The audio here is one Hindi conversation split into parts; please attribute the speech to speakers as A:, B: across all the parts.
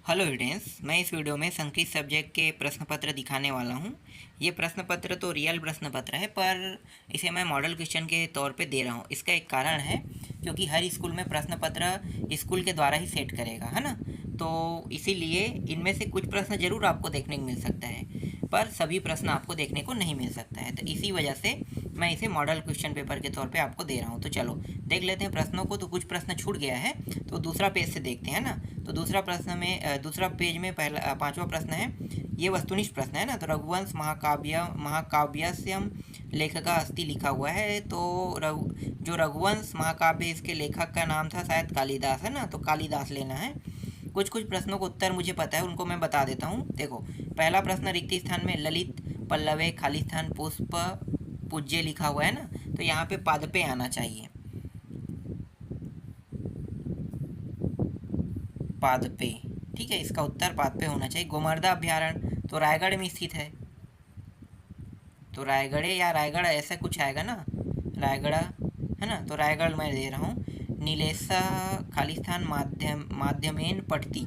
A: हेलो स्टूडेंट्स, मैं इस वीडियो में संस्कृत सब्जेक्ट के प्रश्न पत्र दिखाने वाला हूँ। ये प्रश्न पत्र तो रियल प्रश्न पत्र है, पर इसे मैं मॉडल क्वेश्चन के तौर पे दे रहा हूँ। इसका एक कारण है, क्योंकि हर स्कूल में प्रश्न पत्र स्कूल के द्वारा ही सेट करेगा, है ना। तो इसीलिए इनमें से कुछ प्रश्न ज़रूर आपको देखने को मिल सकता है, पर सभी प्रश्न आपको देखने को नहीं मिल सकता है। तो इसी वजह से मैं इसे मॉडल क्वेश्चन पेपर के तौर पे आपको दे रहा हूँ। तो चलो देख लेते हैं प्रश्नों को। तो कुछ प्रश्न छूट गया है, तो दूसरा पेज से देखते हैं ना। तो दूसरा प्रश्न में दूसरा पेज में पहला पांचवा प्रश्न है, ये वस्तुनिष्ठ प्रश्न है ना। तो रघुवंश महाकाव्यस्यम लेखका अस्ति लिखा हुआ है। तो जो रघुवंश महाकाव्य, इसके लेखक का नाम था शायद कालिदास, है ना। तो कालिदास लेना है। कुछ कुछ प्रश्नों को उत्तर मुझे पता है, उनको मैं बता देता हूँ। देखो, पहला प्रश्न रिक्त स्थान में ललित पल्लवे खाली स्थान पुष्प पूज्य लिखा हुआ है ना। तो यहाँ पे पादपे आना चाहिए, पादपे। ठीक है, इसका उत्तर पादपे होना चाहिए। गोमर्दा अभ्यारण्य तो रायगढ़ में स्थित है, तो रायगढ़े या रायगढ़ ऐसा कुछ आएगा ना, रायगढ़, है ना। तो रायगढ़ मैं दे रहा हूँ। नीलेसा खालिस्तान माध्यमेन पढ़ती।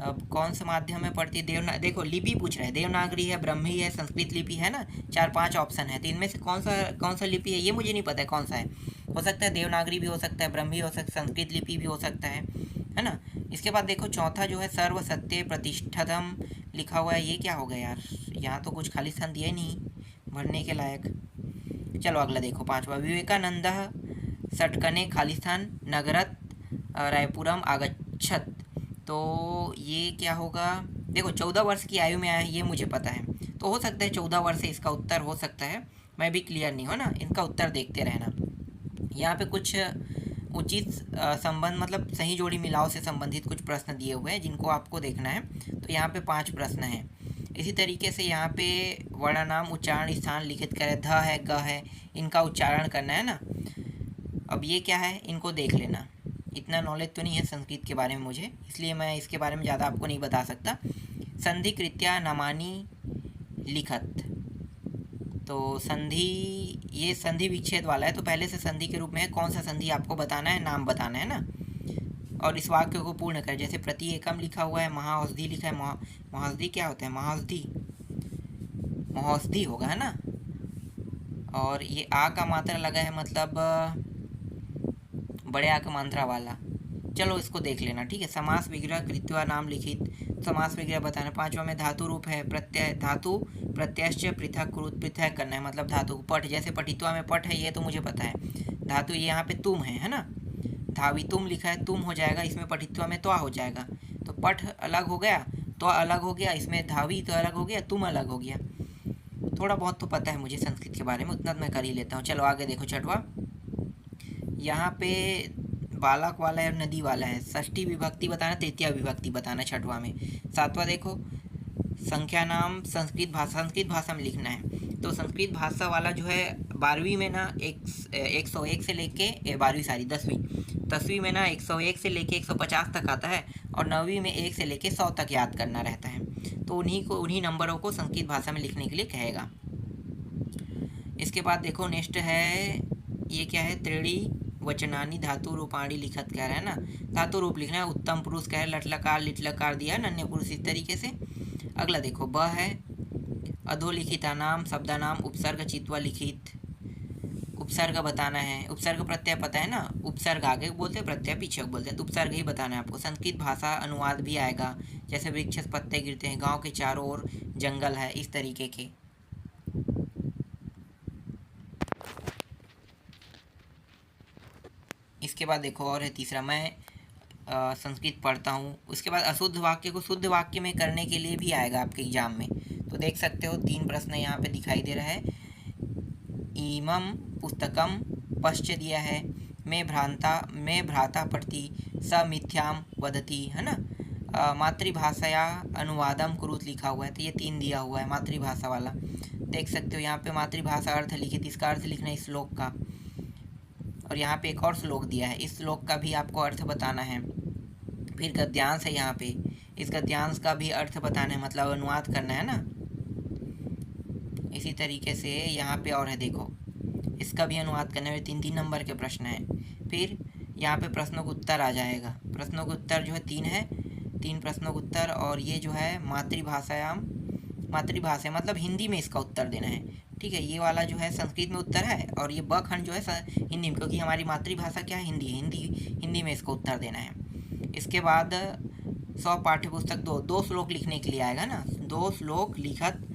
A: अब कौन सा माध्यम में पढ़ती? देखो लिपि पूछ रहा है, देवनागरी है, ब्रह्मी है, संस्कृत लिपि है ना। 4-5 ऑप्शन है, तो इनमें से कौन सा लिपि है ये मुझे नहीं पता है कौन सा है। हो सकता है देवनागरी भी हो सकता है, ब्रह्मी हो सकता है, संस्कृत लिपि भी हो सकता है ना। इसके बाद देखो चौथा जो है सर्व सत्य प्रतिष्ठतम लिखा हुआ है। ये क्या हो गया यार, यहाँ तो कुछ खाली स्थान दिया ही नहीं भरने के लायक। चलो अगला देखो, पांचवा, विवेकानंद सटकने खालिस्तान नगरत रायपुरम आगच्छत। तो ये क्या होगा? देखो 14 वर्ष की आयु में आया है, ये मुझे पता है। तो हो सकता है 14 वर्ष से इसका उत्तर हो सकता है। मैं भी क्लियर नहीं हो ना, इनका उत्तर देखते रहना। यहाँ पे कुछ उचित संबंध मतलब सही जोड़ी मिलाओ से संबंधित कुछ प्रश्न दिए हुए हैं, जिनको आपको देखना है। तो यहाँ पे 5 प्रश्न हैं। इसी तरीके से यहाँ पे वर्णनाम उच्चारण स्थान लिखित करें, ध है, ग है, इनका उच्चारण करना है ना। अब ये क्या है, इनको देख लेना। इतना नॉलेज तो नहीं है संस्कृत के बारे में मुझे, इसलिए मैं इसके बारे में ज़्यादा आपको नहीं बता सकता। संधि कृत्या नामानी लिखत। तो संधि, ये संधि विच्छेद वाला है, तो पहले से संधि के रूप में है। कौन सा संधि आपको बताना है, नाम बताना है ना। और इस वाक्य को पूर्ण कर, जैसे प्रति एकम लिखा हुआ है, महाऔषधि लिखा है। महाऔषधि क्या होता है? महाऔषधि, महाऔषधि होगा, है ना। और ये आ का मात्रा लगा है, मतलब बड़े आ का मात्रा वाला। चलो इसको देख लेना, ठीक है। समास विग्रह कृत्वा नाम लिखित, समास विग्रह बताना। पांचवा में धातु रूप है, प्रत्यय धातु प्रत्ययश्च पृथक पृथक करना है, मतलब धातु पठ, जैसे पठित्वा में पठ है, ये तो मुझे पता है। धातु ये यहाँ पे तुम है ना। धावितुम लिखा है, तुम हो जाएगा, इसमें पठित्वा में तो हो जाएगा। तो पठ अलग हो गया, तो अलग हो गया, इसमें धावी तो अलग हो गया, तुम अलग हो गया। थोड़ा बहुत तो पता है मुझे संस्कृत के बारे में, उतना तो मैं कर ही लेता हूँ। चलो आगे देखो, छठवा, यहाँ पे बालक वाला है और नदी वाला है। षष्ठी विभक्ति बताना, तृतीया विभक्ति बताना छठवा में। सातवां देखो, संख्या नाम संस्कृत भाषा में लिखना है। तो संस्कृत भाषा वाला जो है 12वीं में ना 101 से लेके 12वीं सारी 10वीं में ना 101 से लेके 150 तक आता है, और 9वीं में 1 से लेके 100 तक याद करना रहता है। तो उन्हीं नंबरों को संस्कृत भाषा में लिखने के लिए कहेगा। इसके बाद देखो नेक्स्ट है, ये क्या है, त्रीणी वचनानी धातु रूपाणी लिखत कह रहा है ना। धातु रूप लिखना है। उत्तम पुरुष कह रहे, लटलकार लिटलकार दिया है, नन्य पुरुष, इस तरीके से। अगला देखो, ब है, अधोलिखिता नाम शब्दा नाम उपसर्ग चित्वा लिखित। उपसर्ग बताना है। उपसर्ग प्रत्यय पता है ना, उपसर्ग आगे बोलते हैं, प्रत्यय पीछे बोलते हैं, तो उपसर्ग ही बताना है आपको। संस्कृत भाषा अनुवाद भी आएगा, जैसे वृक्ष पत्ते गिरते हैं, गाँव के चारों ओर जंगल है, इस तरीके के। इसके बाद देखो और है तीसरा, मैं संस्कृत पढ़ता हूँ। उसके बाद अशुद्ध वाक्य को शुद्ध वाक्य में करने के लिए भी आएगा आपके एग्जाम में। तो देख सकते हो 3 प्रश्न यहाँ पे दिखाई दे रहा है। इमं पुस्तकम पश्च दिया है, मैं भ्राता पढ़ती, स मिथ्याम वदती, है ना। मातृभाषाया अनुवादम कुरुत लिखा हुआ है, तो ये 3 दिया हुआ है मातृभाषा वाला। देख सकते हो यहाँ पे मातृभाषा अर्थ लिखित, इसका अर्थ लिखना है श्लोक का। और यहाँ पे एक और श्लोक दिया है, इस श्लोक का भी आपको अर्थ बताना है। फिर गद्यांश है यहाँ पे, इस गद्यांश का भी अर्थ बताना है, मतलब अनुवाद करना है ना। इसी तरीके से यहाँ पे और है, देखो इसका भी अनुवाद करना है। 3-3 नंबर के प्रश्न हैं। फिर यहाँ पे प्रश्नों का उत्तर आ जाएगा। प्रश्नों का उत्तर जो है 3 है, 3 प्रश्नों का उत्तर। और ये जो है मातृभाषायाम, मातृभाषा मतलब हिंदी में इसका उत्तर देना है। ठीक है, ये वाला जो है संस्कृत में उत्तर है और ये ब खंड जो है हिंदी में, क्योंकि हमारी मातृभाषा क्या है, हिंदी है। हिंदी में इसका उत्तर देना है। इसके बाद 100 पाठ्यपुस्तक 2 श्लोक लिखने के लिए आएगा ना, 2 श्लोक लिखत,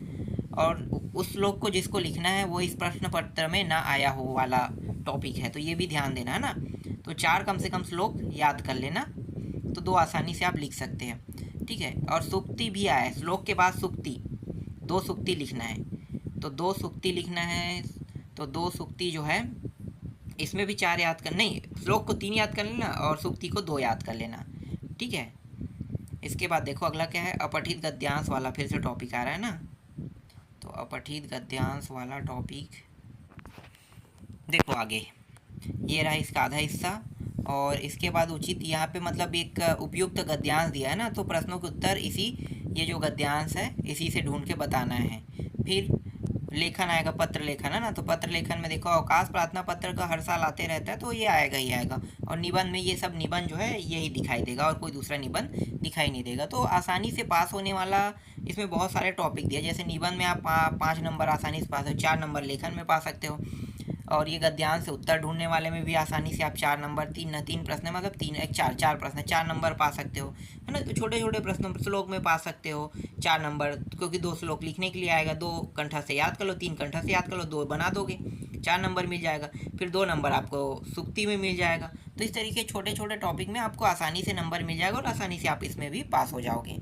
A: और उस श्लोक को जिसको लिखना है वो इस प्रश्न पत्र में ना आया हो वाला टॉपिक है, तो ये भी ध्यान देना है ना। तो 4 कम से कम श्लोक याद कर लेना, तो 2 आसानी से आप लिख सकते हैं। ठीक है, और सूक्ति भी आया है, श्लोक के बाद सूक्ति, 2 सूक्ति लिखना है, तो 2 सूक्ति लिखना है। तो 2 सूक्ति जो है इसमें भी 4 याद कर, नहीं, श्लोक को 3 याद कर लेना और सूक्ति को 2 याद कर लेना। ठीक है, इसके बाद देखो अगला क्या है, अपठित गद्यांश वाला फिर से टॉपिक आ रहा है ना। तो अपठित गद्यांश वाला टॉपिक देखो आगे, ये रहा इसका आधा हिस्सा। और इसके बाद उचित, यहाँ पे मतलब एक उपयुक्त गद्यांश दिया है ना, तो प्रश्नों के उत्तर इसी, ये जो गद्यांश है इसी से ढूंढ के बताना है। फिर लेखन आएगा, पत्र लेखन है ना, तो पत्र लेखन में देखो अवकाश प्रार्थना पत्र का हर साल आते रहता है, तो ये आएगा ही आएगा। और निबंध में ये सब निबंध जो है यही दिखाई देगा और कोई दूसरा निबंध दिखाई नहीं देगा। तो आसानी से पास होने वाला, इसमें बहुत सारे टॉपिक दिए, जैसे निबंध में आप 5 नंबर आसानी से पास हो, 4 नंबर लेखन में पा सकते हो। और ये गद्यांश से उत्तर ढूंढने वाले में भी आसानी से आप 4 नंबर, 3 प्रश्न मतलब 4 प्रश्न 4 नंबर पा सकते हो, है ना। छोटे छोटे प्रश्नों श्लोक में पा सकते हो 4 नंबर, क्योंकि 2 श्लोक लिखने के लिए आएगा, 2 कंठा से याद कर लो, 3 कंठा से याद कर लो, 2 बना दोगे, 4 नंबर मिल जाएगा। फिर 2 नंबर आपको सूक्ति में मिल जाएगा। तो इस तरीके छोटे छोटे टॉपिक में आपको आसानी से नंबर मिल जाएगा और आसानी से आप इसमें भी पास हो जाओगे।